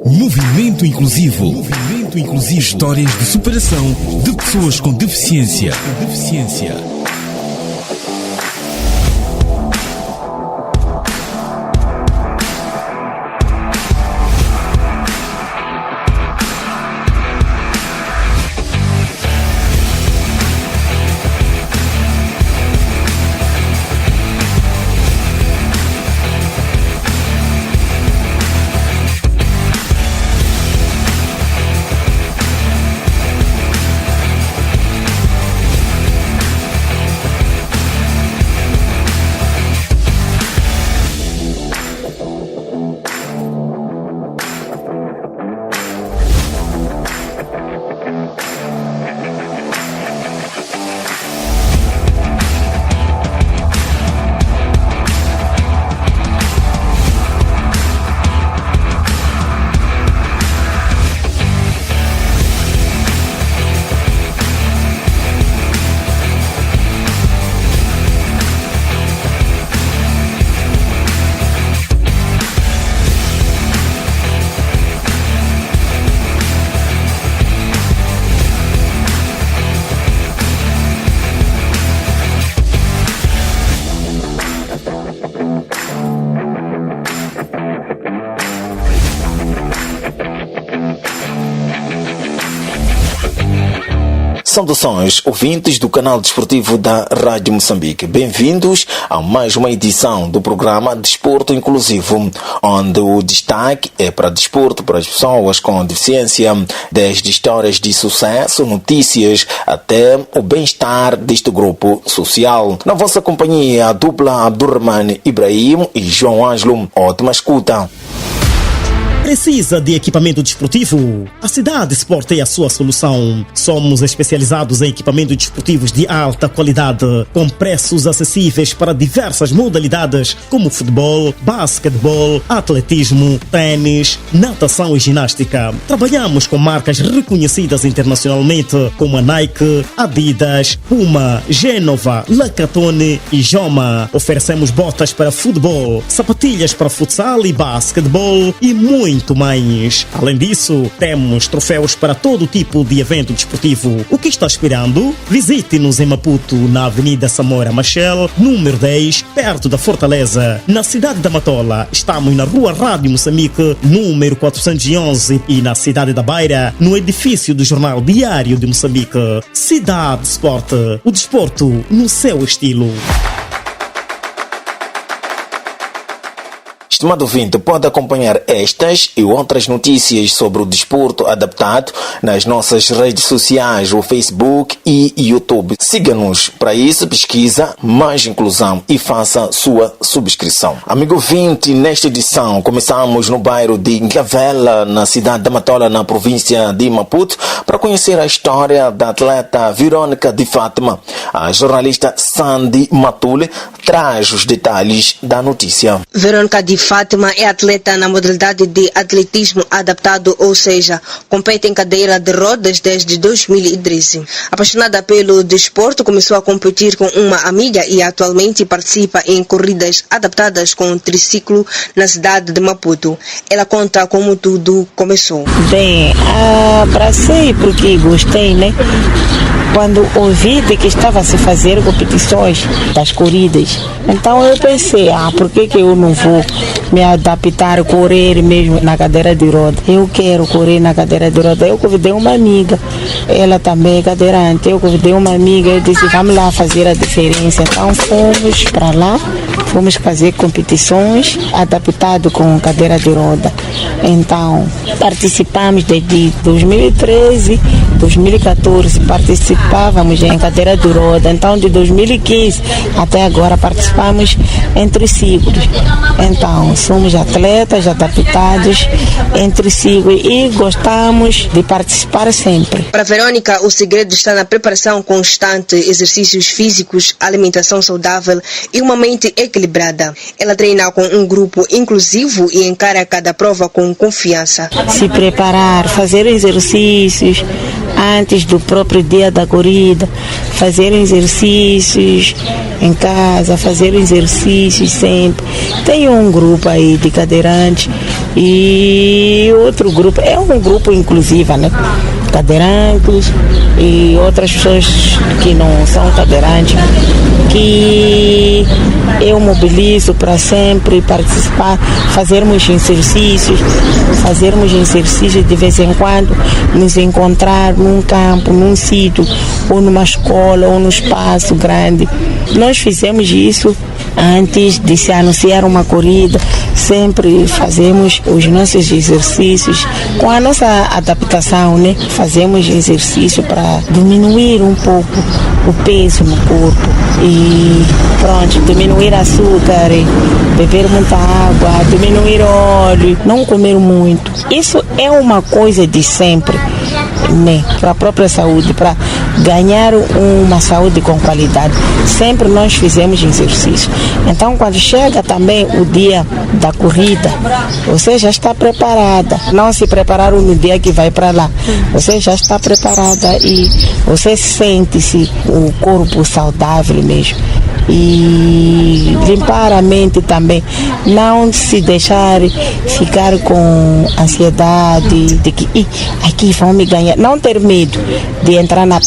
Movimento Inclusivo. Movimento Inclusivo. Histórias de superação de pessoas com deficiência. Saudações, ouvintes do canal desportivo da Rádio Moçambique. Bem-vindos a mais uma edição do programa Desporto Inclusivo, onde o destaque é para desporto para as pessoas com deficiência, desde histórias de sucesso, notícias, até o bem-estar deste grupo social. Na vossa companhia, a dupla Abdurrahman Ibrahim e João Ângelo. Ótima escuta. Precisa de equipamento desportivo? A Cidade Sport é a sua solução. Somos especializados em equipamentos desportivos de alta qualidade, com preços acessíveis para diversas modalidades, como futebol, basquetebol, atletismo, tênis, natação e ginástica. Trabalhamos com marcas reconhecidas internacionalmente, como a Nike, Adidas, Puma, Genova, Lacatone e Joma. Oferecemos botas para futebol, sapatilhas para futsal e basquetebol e muito mais. Além disso, temos troféus para todo tipo de evento desportivo. O que está esperando? Visite-nos em Maputo, na Avenida Samora Machel, número 10, perto da Fortaleza. Na cidade da Matola, estamos na Rua Rádio Moçambique, número 411, e na cidade da Beira, no edifício do Jornal Diário de Moçambique. Cidade Sport, o desporto no seu estilo. Estimado ouvinte, pode acompanhar estas e outras notícias sobre o desporto adaptado nas nossas redes sociais, o Facebook e YouTube. Siga-nos. Para isso, pesquisa Mais Inclusão e faça sua subscrição. Amigo ouvinte, nesta edição começamos no bairro de Nkavela, na cidade da Matola, na província de Maputo, para conhecer a história da atleta Verônica de Fátima. A jornalista Sandy Matule traz os detalhes da notícia. Verônica de Fátima é atleta na modalidade de atletismo adaptado, ou seja, compete em cadeira de rodas desde 2013. Apaixonada pelo desporto, começou a competir com uma amiga e atualmente participa em corridas adaptadas com triciclo na cidade de Maputo. Ela conta como tudo começou. Bem, abracei porque gostei, né? Quando ouvi de que estava a se fazer competições das corridas, então eu pensei, por que eu não vou me adaptar a correr mesmo na cadeira de roda? Eu quero correr na cadeira de roda. Eu convidei uma amiga, ela também é cadeirante, eu convidei uma amiga, eu disse, vamos lá fazer a diferença. Então fomos para lá, fomos fazer competições adaptado com cadeira de roda. Então participamos desde 2013, 2014, participávamos em cadeira de roda. Então de 2015 até agora participamos em triciclos. Então somos atletas adaptados em triciclo e gostamos de participar sempre. Para Verônica, o segredo está na preparação constante, exercícios físicos, alimentação saudável e uma mente equilibrada. Ela treina com um grupo inclusivo e encara cada prova com confiança. Se preparar, fazer exercícios antes do próprio dia da corrida, fazer exercícios em casa, fazer exercícios sempre. Tem um grupo aí de cadeirantes E outro grupo, é um grupo inclusivo, né? Cadeirantes e outras pessoas que não são cadeirantes, que eu mobilizo para sempre participar, fazermos exercícios de vez em quando, nos encontrar num campo, num sítio, ou numa escola, ou num espaço grande. Nós fizemos isso antes de se anunciar uma corrida, sempre fazemos os nossos exercícios com a nossa adaptação, né? Fazemos exercício para diminuir um pouco o peso no corpo e pronto, diminuir açúcar, beber muita água, diminuir óleo, não comer muito. Isso é uma coisa de sempre, né? Para a própria saúde, para ganhar uma saúde com qualidade. Sempre nós fizemos exercício. Então, quando chega também o dia da corrida, você já está preparada. Não se prepararam no dia que vai para lá. Você já está preparada e você sente-se o corpo saudável mesmo. E limpar a mente também, não se deixar ficar com ansiedade de que aqui vão me ganhar, não ter medo de entrar na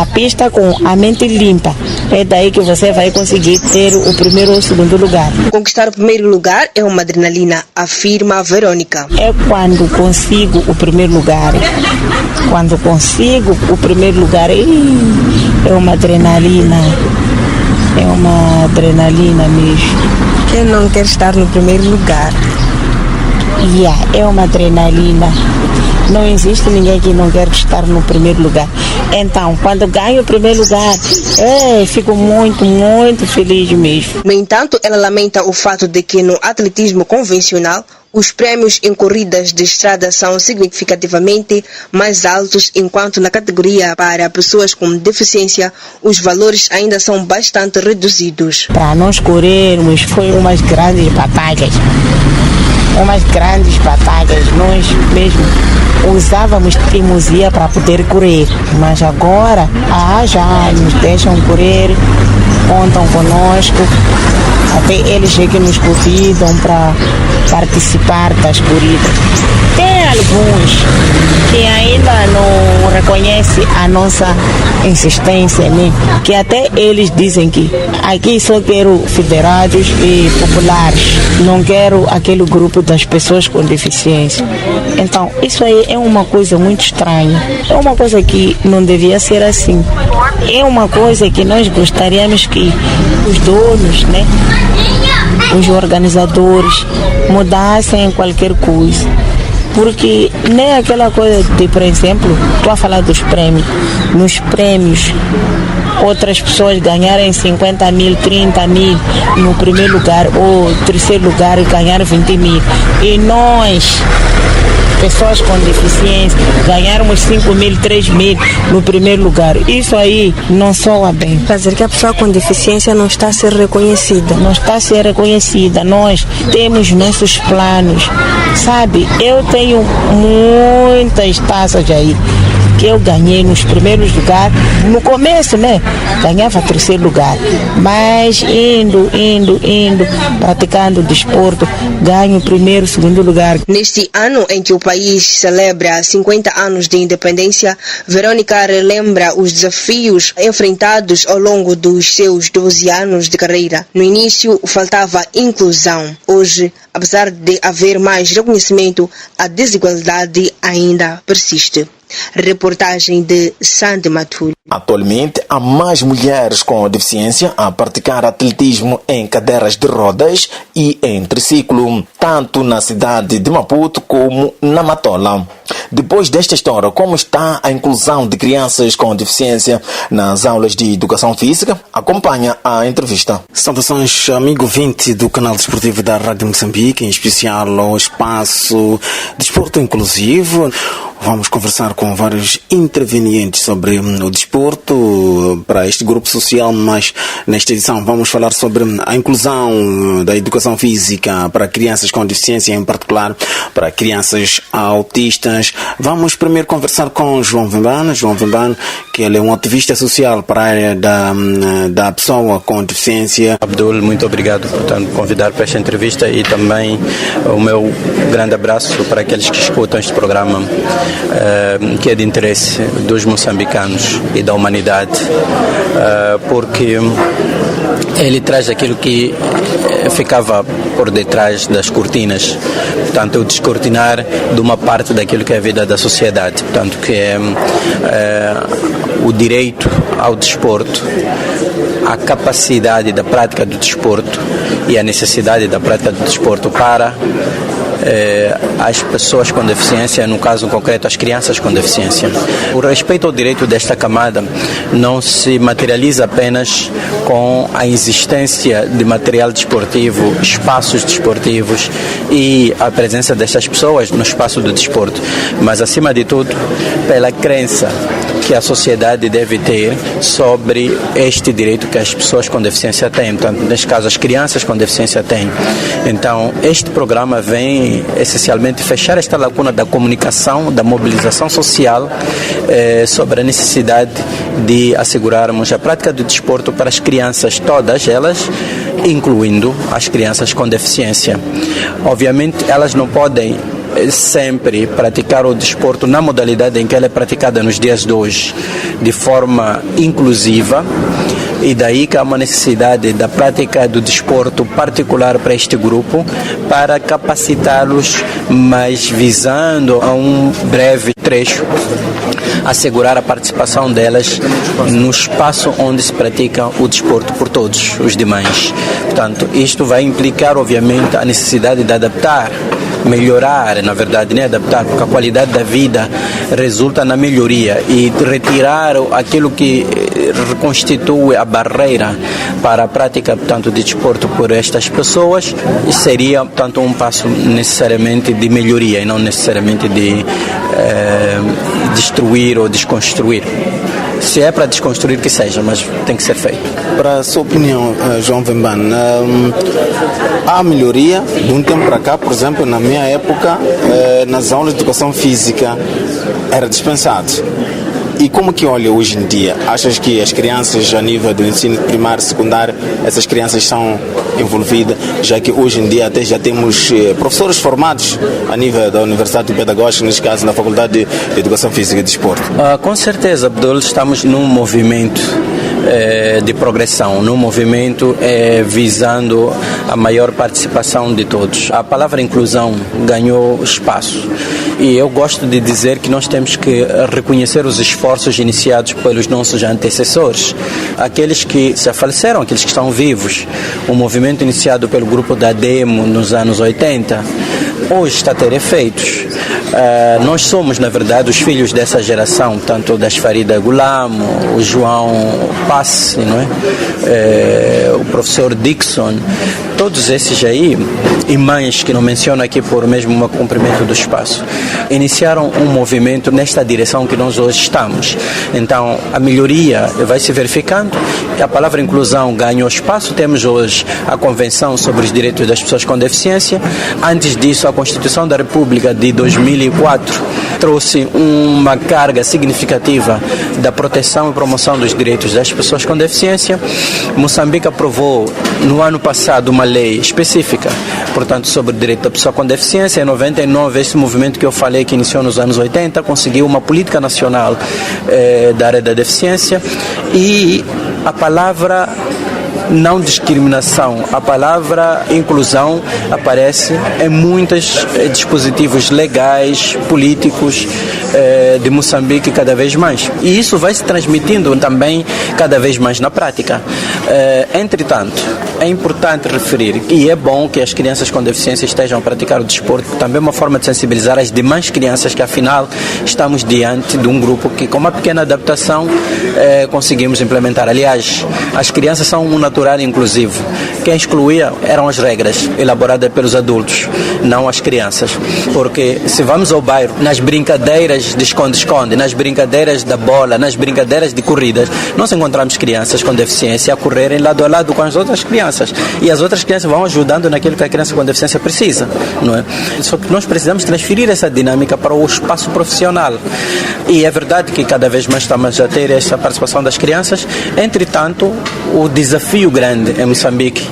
pista com a mente limpa, é daí que você vai conseguir ter o primeiro ou o segundo lugar. Conquistar o primeiro lugar é uma adrenalina, afirma a Verônica. É quando consigo o primeiro lugar, é uma adrenalina. É uma adrenalina mesmo. Quem não quer estar no primeiro lugar? É uma adrenalina. Não existe ninguém que não quer estar no primeiro lugar. Então, quando ganho o primeiro lugar, fico muito, muito feliz mesmo. No entanto, ela lamenta o fato de que no atletismo convencional, os prêmios em corridas de estrada são significativamente mais altos, enquanto na categoria para pessoas com deficiência, os valores ainda são bastante reduzidos. Para nós corrermos, foi umas grandes batalhas. Nós mesmo usávamos teimosia para poder correr, mas agora já nos deixam correr, contam conosco, até eles que nos convidam para participar das corridas. Tem alguns que ainda não reconhecem a nossa insistência, né? Que até eles dizem que aqui só quero federados e populares, não quero aquele grupo das pessoas com deficiência. Então, isso aí é uma coisa muito estranha, é uma coisa que não devia ser assim. É uma coisa que nós gostaríamos que os donos, né, os organizadores mudassem qualquer coisa. Porque nem aquela coisa de, por exemplo, estou a falar dos prêmios. Nos prêmios, outras pessoas ganharem 50 mil, 30 mil no primeiro lugar, ou terceiro lugar e ganhar 20 mil. E nós, pessoas com deficiência, ganharmos 5 mil, 3 mil no primeiro lugar. Isso aí não soa bem. Quer dizer que a pessoa com deficiência não está a ser reconhecida. Não está a ser reconhecida. Nós temos nossos planos. Sabe, eu tenho muitas taças aí que eu ganhei nos primeiros lugares. No começo, né? Ganhava terceiro lugar. Mas indo, praticando desporto, ganho primeiro, segundo lugar. Neste ano em que o país celebra 50 anos de independência, Verônica relembra os desafios enfrentados ao longo dos seus 12 anos de carreira. No início, faltava inclusão. Hoje, apesar de haver mais reconhecimento, a desigualdade ainda persiste. Reportagem de Sandy Matulho. Atualmente, há mais mulheres com deficiência a praticar atletismo em cadeiras de rodas e em triciclo, tanto na cidade de Maputo como na Matola. Depois desta história, como está a inclusão de crianças com deficiência nas aulas de educação física? Acompanha a entrevista. Saudações, amigo ouvinte do canal desportivo da Rádio Moçambique, em especial ao espaço Desporto Inclusivo. Vamos conversar com vários intervenientes sobre o desporto para este grupo social, mas nesta edição vamos falar sobre a inclusão da educação física para crianças com deficiência, em particular para crianças autistas. Vamos primeiro conversar com João Vemban, que ele é um ativista social para a área da pessoa com deficiência. Abdul, muito obrigado por me convidar para esta entrevista e também o meu grande abraço para aqueles que escutam este programa, que é de interesse dos moçambicanos e da humanidade, porque ele traz aquilo que ficava por detrás das cortinas, portanto, o descortinar de uma parte daquilo que é a vida da sociedade, portanto, que é o direito ao desporto, a capacidade da prática do desporto e a necessidade da prática do desporto para as pessoas com deficiência, no caso concreto as crianças com deficiência. O respeito ao direito desta camada não se materializa apenas com a existência de material desportivo, espaços desportivos e a presença destas pessoas no espaço do desporto, mas acima de tudo pela crença que a sociedade deve ter sobre este direito que as pessoas com deficiência têm, portanto, neste caso as crianças com deficiência têm. Então, este programa vem essencialmente fechar esta lacuna da comunicação, da mobilização social sobre a necessidade de assegurarmos a prática do desporto para as crianças, todas elas, incluindo as crianças com deficiência. Obviamente, elas não podem sempre praticar o desporto na modalidade em que ela é praticada nos dias de hoje, de forma inclusiva, e daí que há uma necessidade da prática do desporto particular para este grupo, para capacitá-los, mas visando a um breve trecho assegurar a participação delas no espaço onde se pratica o desporto por todos os demais. Portanto, isto vai implicar, obviamente, a necessidade de adaptar, melhorar, na verdade, nem adaptar, porque a qualidade da vida resulta na melhoria, e retirar aquilo que reconstitui a barreira para a prática, portanto, de desporto por estas pessoas seria, portanto, um passo necessariamente de melhoria e não necessariamente de destruir ou desconstruir. Se é para desconstruir, que seja, mas tem que ser feito. Para a sua opinião, João Vemban, há melhoria de um tempo para cá? Por exemplo, na minha época, nas aulas de educação física era dispensado. E como que olha hoje em dia? Achas que as crianças a nível do ensino primário e secundário, essas crianças são envolvidas, já que hoje em dia até já temos professores formados a nível da Universidade Pedagógica, neste caso na Faculdade de Educação Física e Desporto? Com certeza, Abdul, estamos num movimento de progressão, num movimento visando a maior participação de todos. A palavra inclusão ganhou espaço e eu gosto de dizer que nós temos que reconhecer os esforços iniciados pelos nossos antecessores, aqueles que já faleceram, aqueles que estão vivos. O movimento iniciado pelo grupo da Demo nos anos 80 hoje está a ter efeitos. Nós somos, na verdade, os filhos dessa geração, tanto das Farida Gulamo, o João Passe, não é? O professor Dixon, todos esses aí, e mães que não menciono aqui por mesmo um cumprimento do espaço, iniciaram um movimento nesta direção que nós hoje estamos. Então, a melhoria vai se verificando, a palavra inclusão ganhou espaço. Temos hoje a Convenção sobre os Direitos das Pessoas com Deficiência. Antes disso, a Constituição da República de 2004 trouxe uma carga significativa da proteção e promoção dos direitos das pessoas com deficiência. Moçambique aprovou no ano passado uma lei específica, portanto, sobre o direito da pessoa com deficiência. Em 99, esse movimento que eu falei, que iniciou nos anos 80, conseguiu uma política nacional da área da deficiência, e a palavra não discriminação, a palavra inclusão aparece em muitos dispositivos legais, políticos de Moçambique cada vez mais. E isso vai se transmitindo também cada vez mais na prática. Entretanto, é importante referir, e é bom que as crianças com deficiência estejam a praticar o desporto, também uma forma de sensibilizar as demais crianças, que afinal estamos diante de um grupo que, com uma pequena adaptação, conseguimos implementar. Aliás, as crianças são um natural inclusivo. Quem excluía eram as regras elaboradas pelos adultos, não as crianças. Porque se vamos ao bairro, nas brincadeiras brincadeiras de esconde-esconde, nas brincadeiras da bola, nas brincadeiras de corridas, nós encontramos crianças com deficiência a correrem lado a lado com as outras crianças. E as outras crianças vão ajudando naquilo que a criança com deficiência precisa, não é? Só que nós precisamos transferir essa dinâmica para o espaço profissional. E é verdade que cada vez mais estamos a ter essa participação das crianças. Entretanto, o desafio grande em Moçambique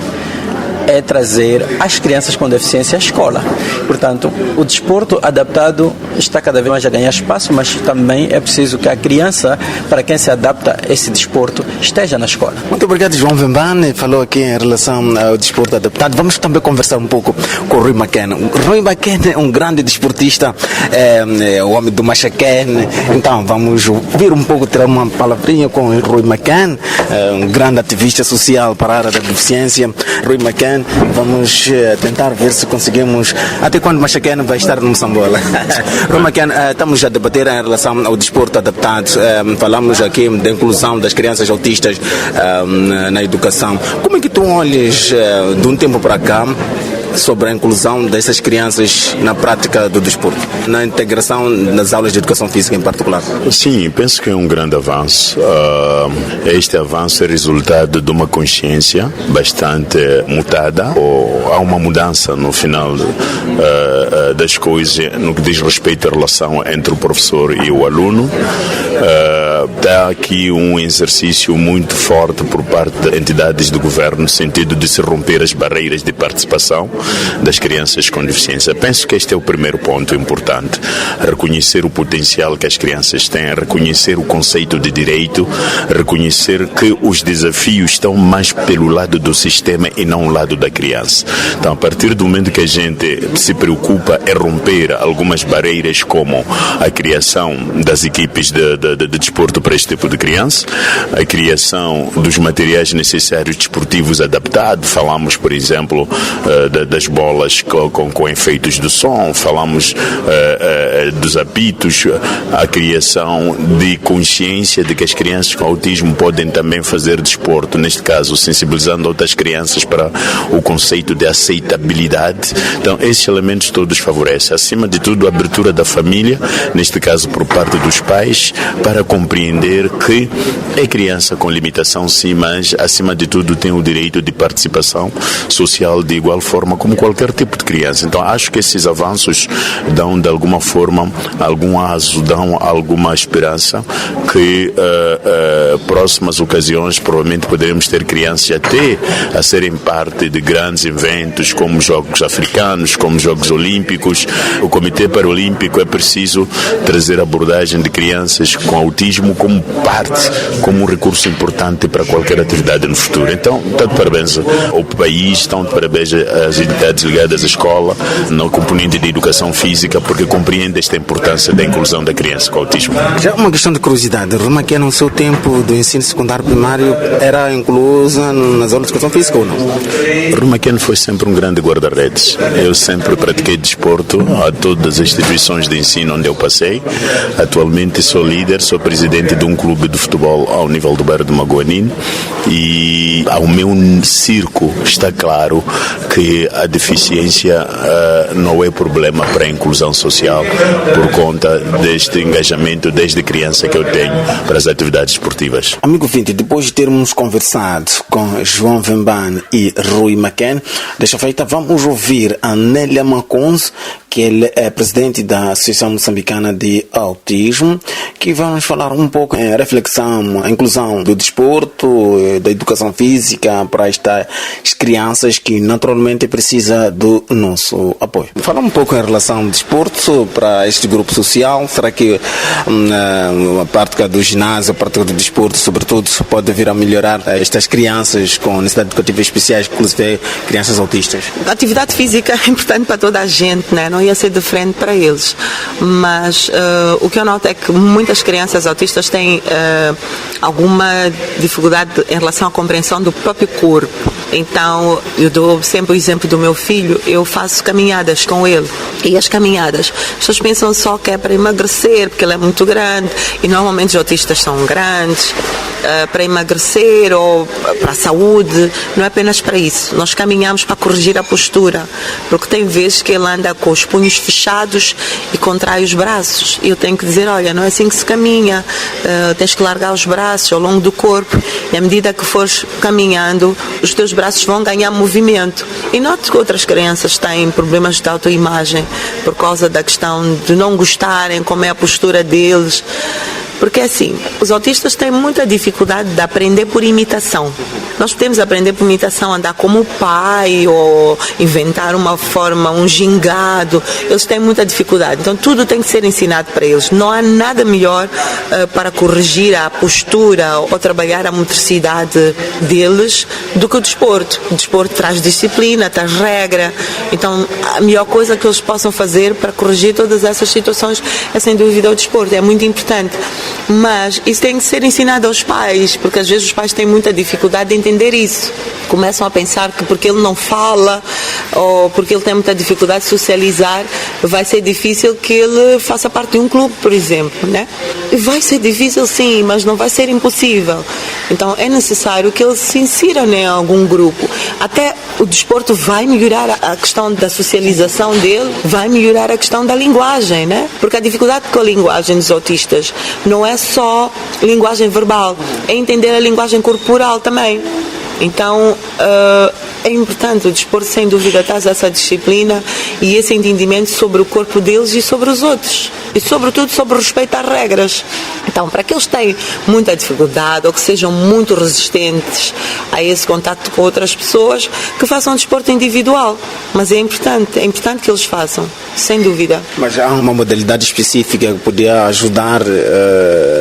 é trazer as crianças com deficiência à escola. Portanto, o desporto adaptado está cada vez mais a ganhar espaço, mas também é preciso que a criança, para quem se adapta a esse desporto, esteja na escola. Muito obrigado, João Vembane. Falou aqui em relação ao desporto adaptado. Vamos também conversar um pouco com o Rui McKenna. O Rui McKenna é um grande desportista, é o homem do Machaquene. Então, vamos ouvir um pouco, ter uma palavrinha com o Rui McKenna, um grande ativista social para a área da deficiência. Rui McKenna, vamos tentar ver se conseguimos, até quando Machaquene vai estar no Moçambola. Rui McKenna, estamos a debater em relação ao desporto adaptado. Falamos aqui da inclusão das crianças autistas na educação. Como é que tu olhas de um tempo para cá sobre a inclusão dessas crianças na prática do desporto, na integração nas aulas de educação física em particular? Sim, penso que é um grande avanço. Este avanço é resultado de uma consciência bastante mutada. Há uma mudança no final das coisas no que diz respeito à relação entre o professor e o aluno. Há aqui um exercício muito forte por parte de entidades do governo no sentido de se romper as barreiras de participação das crianças com deficiência. Penso que este é o primeiro ponto importante. Reconhecer o potencial que as crianças têm, reconhecer o conceito de direito, reconhecer que os desafios estão mais pelo lado do sistema e não o lado da criança. Então, a partir do momento que a gente se preocupa em romper algumas barreiras, como a criação das equipes de desporto para este tipo de criança, a criação dos materiais necessários desportivos adaptados, falamos, por exemplo, das bolas com efeitos de som, falamos dos apitos, a criação de consciência de que as crianças com autismo podem também fazer desporto, neste caso sensibilizando outras crianças para o conceito de aceitabilidade. Então, esses elementos todos favorecem, acima de tudo, a abertura da família, neste caso por parte dos pais, para compreender que é criança com limitação sim, mas acima de tudo tem o direito de participação social de igual forma como qualquer tipo de criança. Então, acho que esses avanços dão de alguma forma algum aso, dão alguma esperança que próximas ocasiões provavelmente poderemos ter crianças até a serem parte de grandes eventos como Jogos Africanos, como Jogos Olímpicos. O Comitê Paralímpico é preciso trazer a abordagem de crianças com autismo como parte, como um recurso importante para qualquer atividade no futuro. Então, tanto parabéns ao país, tanto parabéns às entidades ligadas à escola, na componente de educação física, porque compreende esta importância da inclusão da criança com autismo. Já uma questão de curiosidade, Rui McKenna, no seu tempo do ensino secundário primário, era inclusa nas aulas de educação física ou não? Rui McKenna foi sempre um grande guarda-redes. Eu sempre pratiquei desporto a todas as instituições de ensino onde eu passei. Atualmente sou líder, sou presidente de um clube de futebol ao nível do bairro de Magoanine, e ao meu circo está claro que a deficiência não é problema para a inclusão social, por conta deste engajamento desde criança que eu tenho para as atividades esportivas. Amigo Vinte, depois de termos conversado com João Vembane e Rui McKenna, desta feita vamos ouvir a Nélia Maconze, que ele é presidente da Associação Moçambicana de Autismo, que vamos falar um pouco em reflexão, a inclusão do desporto, da educação física para estas crianças que naturalmente precisam do nosso apoio. Falar um pouco em relação ao desporto para este grupo social. Será que a prática do ginásio, a prática do desporto, sobretudo, pode vir a melhorar estas crianças com necessidades educativas especiais, inclusive crianças autistas? A atividade física é importante para toda a gente, né? Não ia ser diferente para eles. Mas o que eu noto é que muitas crianças autistas têm alguma dificuldade em relação à compreensão do próprio corpo. Então, eu dou sempre o exemplo do meu filho, eu faço caminhadas com ele. E as caminhadas, as pessoas pensam só que é para emagrecer, porque ele é muito grande, e normalmente os autistas são grandes, para emagrecer ou para a saúde, não é apenas para isso. Nós caminhamos para corrigir a postura, porque tem vezes que ele anda com os punhos fechados e contrai os braços. E eu tenho que dizer, olha, não é assim que se caminha, tens que largar os braços ao longo do corpo, e à medida que fores caminhando, os teus braços vão ganhar movimento. E noto que outras crianças têm problemas de autoimagem por causa da questão de não gostarem como é a postura deles. Porque assim, os autistas têm muita dificuldade de aprender por imitação. Nós podemos aprender por imitação, andar como o pai ou inventar uma forma, um gingado. Eles têm muita dificuldade. Então tudo tem que ser ensinado para eles. Não há nada melhor para corrigir a postura ou trabalhar a motricidade deles do que o desporto. O desporto traz disciplina, traz regra. Então a melhor coisa que eles possam fazer para corrigir todas essas situações é sem dúvida o desporto. É muito importante. Mas isso tem que ser ensinado aos pais, porque às vezes os pais têm muita dificuldade de entender isso. Começam a pensar que porque ele não fala ou porque ele tem muita dificuldade de socializar, vai ser difícil que ele faça parte de um clube, por exemplo, né? Vai ser difícil sim, mas não vai ser impossível. Então é necessário que ele se insira em algum grupo. Até o desporto vai melhorar a questão da socialização dele, vai melhorar a questão da linguagem, né? Porque a dificuldade com a linguagem dos autistas não é só linguagem verbal, é entender a linguagem corporal também. Então, é importante o desporto, sem dúvida, traz essa disciplina e esse entendimento sobre o corpo deles e sobre os outros. E, sobretudo, sobre o respeito às regras. Então, para aqueles que têm muita dificuldade ou que sejam muito resistentes a esse contato com outras pessoas, que façam desporto individual. Mas é importante que eles façam, sem dúvida. Mas há uma modalidade específica que podia ajudar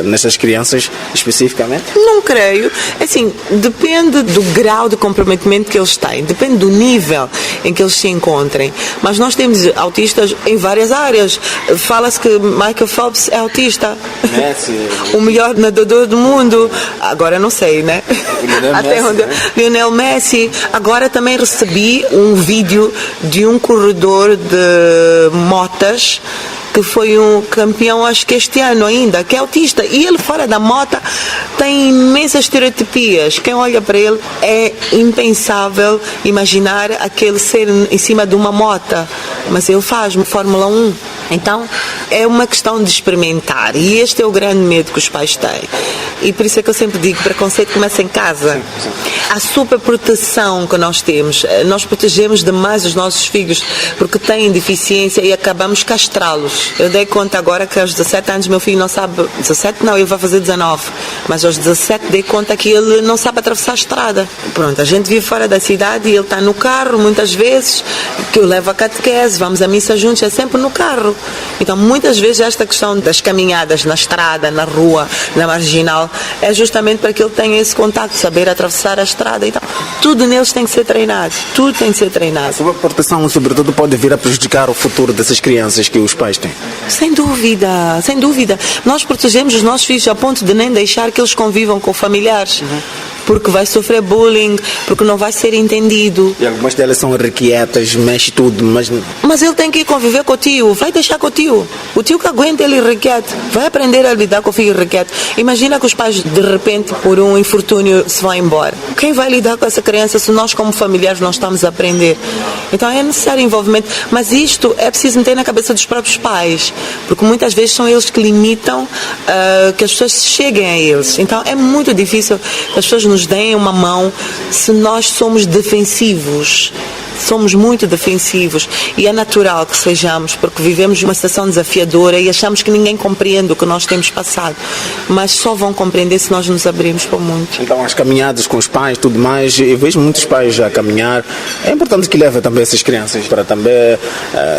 nessas crianças, especificamente? Não creio. Assim, depende do grau de comprometimento que eles têm, depende do nível em que eles se encontrem. Mas nós temos autistas em várias áreas. Fala-se que Michael Phelps é autista. Messi. O melhor nadador do mundo. Agora não sei, né? Lionel Messi. Agora também recebi um vídeo de um corredor de motas que foi um campeão, acho que este ano ainda, que é autista. E ele, fora da moto, tem imensas estereotipias. Quem olha para ele é impensável imaginar aquele ser em cima de uma moto. Mas ele faz Fórmula 1. Então, é uma questão de experimentar. E este é o grande medo que os pais têm. E por isso é que eu sempre digo, o preconceito começa em casa. A superproteção que nós temos, nós protegemos demais os nossos filhos porque têm deficiência e acabamos castrá-los. Eu dei conta agora que aos 17 anos meu filho não sabe, 17 não, ele vai fazer 19, mas aos 17 dei conta que ele não sabe atravessar a estrada. Pronto, a gente vive fora da cidade e ele está no carro muitas vezes, que eu levo a catequese, vamos à missa juntos, é sempre no carro. Então muitas vezes esta questão das caminhadas na estrada, na rua, na marginal, é justamente para que ele tenha esse contato, saber atravessar a estrada. Então, tudo neles tem que ser treinado, tudo tem que ser treinado. A superproteção, sobretudo, pode vir a prejudicar o futuro dessas crianças que os pais têm? Sem dúvida, sem dúvida. Nós protegemos os nossos filhos a ponto de nem deixar que eles convivam com familiares. Porque vai sofrer bullying, porque não vai ser entendido. E algumas delas são irrequietas, mexe tudo, mas ele tem que ir conviver com o tio, vai deixar com o tio que aguenta ele irrequieto, vai aprender a lidar com o filho irrequieto. Imagina que os pais de repente por um infortúnio se vão embora. Quem vai lidar com essa criança se nós como familiares não estamos a aprender? Então é necessário envolvimento, mas isto é preciso meter na cabeça dos próprios pais, porque muitas vezes são eles que limitam que as pessoas cheguem a eles. Então é muito difícil que as pessoas nos deem uma mão se nós somos defensivos. Somos muito defensivos e é natural que sejamos, porque vivemos uma situação desafiadora e achamos que ninguém compreende o que nós temos passado, mas só vão compreender se nós nos abrirmos para o mundo. Então as caminhadas com os pais, tudo mais, eu vejo muitos pais a caminhar, é importante que levem também essas crianças para também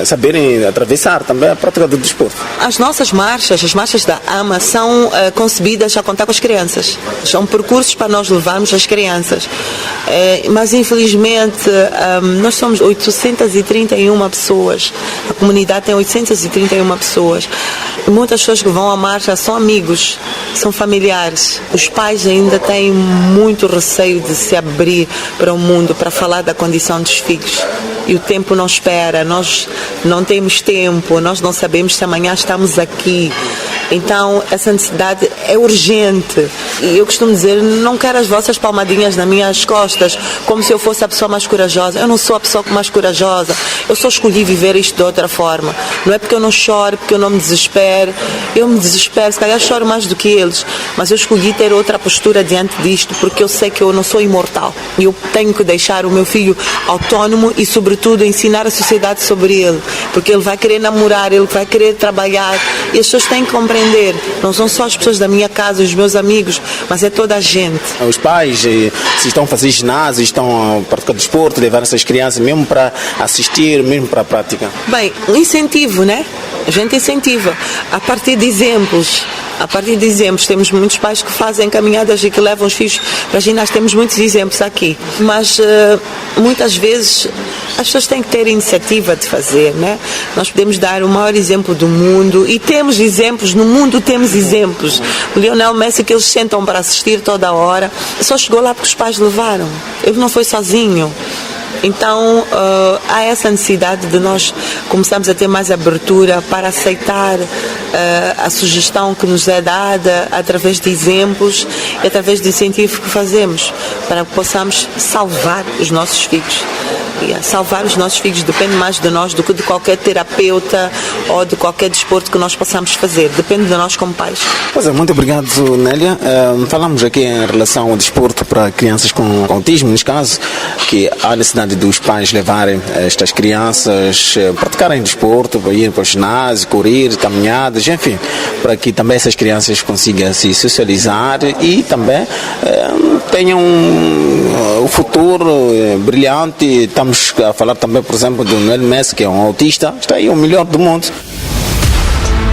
saberem atravessar também a prática do desporto. As nossas marchas, as marchas da AMA são concebidas a contar com as crianças, são percursos para nós levarmos as crianças, mas infelizmente nós nós somos 831 pessoas. A comunidade tem 831 pessoas. Muitas pessoas que vão à marcha são amigos, são familiares. Os pais ainda têm muito receio de se abrir para o mundo, para falar da condição dos filhos. E o tempo não espera, nós não temos tempo, nós não sabemos se amanhã estamos aqui. Então, essa necessidade é urgente. E eu costumo dizer, não quero as vossas palmadinhas nas minhas costas, como se eu fosse a pessoa mais corajosa. Eu não sou a pessoa mais corajosa. Eu só escolhi viver isto de outra forma. Não é porque eu não choro, porque eu não me desespero. Eu me desespero, se calhar choro mais do que eles. Mas eu escolhi ter outra postura diante disto, porque eu sei que eu não sou imortal. E eu tenho que deixar o meu filho autónomo e, sobretudo, ensinar a sociedade sobre ele. Porque ele vai querer namorar, ele vai querer trabalhar. E as pessoas têm que compreender. Não são só as pessoas da minha casa, os meus amigos, mas é toda a gente. Os pais, se estão a fazer ginásio, estão a praticar desporto, levar essas crianças mesmo para assistir, mesmo para a prática? Bem, um incentivo, né? A gente incentiva a partir de exemplos. A partir de exemplos, temos muitos pais que fazem caminhadas e que levam os filhos para ginásio. Temos muitos exemplos aqui. Mas muitas vezes as pessoas têm que ter iniciativa de fazer, né? Nós podemos dar o maior exemplo do mundo e temos exemplos, no mundo temos exemplos. O Lionel Messi, que eles sentam para assistir toda a hora, só chegou lá porque os pais levaram. Ele não foi sozinho. Então, há essa necessidade de nós começarmos a ter mais abertura para aceitar a sugestão que nos é dada através de exemplos e através de incentivo que fazemos, para que possamos salvar os nossos filhos. E salvar os nossos filhos depende mais de nós do que de qualquer terapeuta ou de qualquer desporto que nós possamos fazer. Depende de nós como pais. Pois é, muito obrigado, Nélia. Falamos aqui em relação ao desporto para crianças com autismo, neste caso, que há necessidade dos pais levarem estas crianças a praticarem desporto, para ir para o ginásio, correr, caminhadas, enfim, para que também essas crianças consigam se socializar e também tenham um futuro brilhante. Estamos a falar também, por exemplo, do Lionel Messi, que é um autista, está aí o melhor do mundo.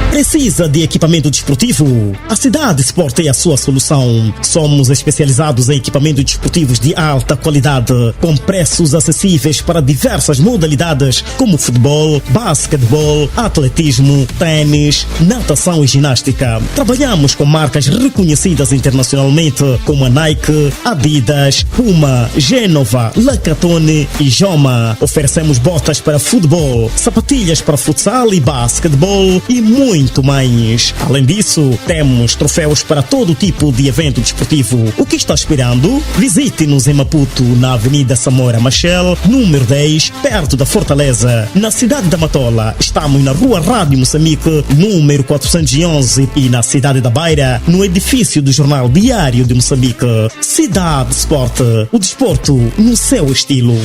Precisa de equipamento desportivo? A Cidade Sport é a sua solução. Somos especializados em equipamentos desportivos de alta qualidade, com preços acessíveis para diversas modalidades, como futebol, basquetebol, atletismo, tênis, natação e ginástica. Trabalhamos com marcas reconhecidas internacionalmente, como a Nike, Adidas, Puma, Genova, Lacatone e Joma. Oferecemos botas para futebol, sapatilhas para futsal e basquetebol e muito mais. Além disso, temos troféus para todo tipo de evento desportivo. O que está esperando? Visite-nos em Maputo, na Avenida Samora Machel, número 10, perto da Fortaleza. Na cidade da Matola, estamos na Rua Rádio Moçambique, número 411, e na cidade da Beira, no edifício do Jornal Diário de Moçambique. Cidade Sport, o desporto no seu estilo.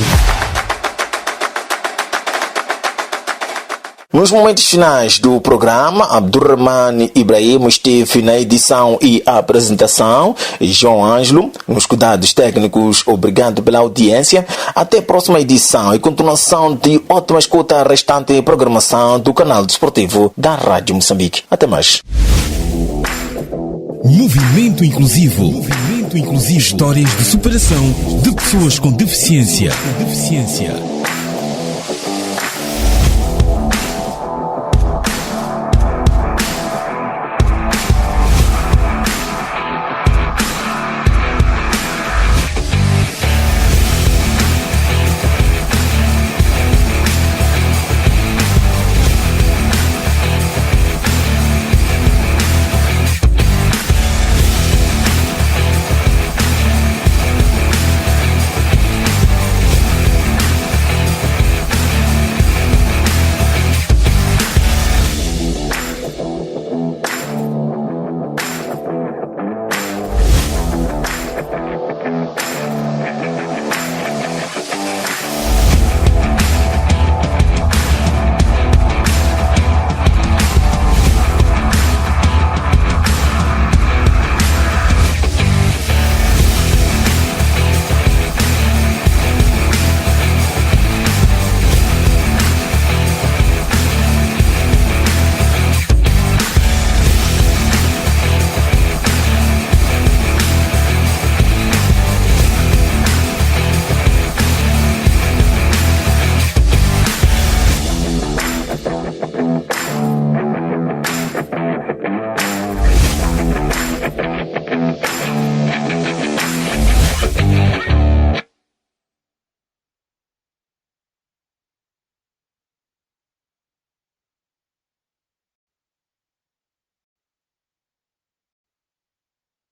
Nos momentos finais do programa, Abdurrahman Ibrahim esteve na edição e apresentação, e João Ângelo nos cuidados técnicos. Obrigado pela audiência. Até a próxima edição e continuação de ótima escuta a restante programação do canal desportivo da Rádio Moçambique. Até mais. Movimento Inclusivo. Movimento Inclusivo. Histórias de superação de pessoas com deficiência.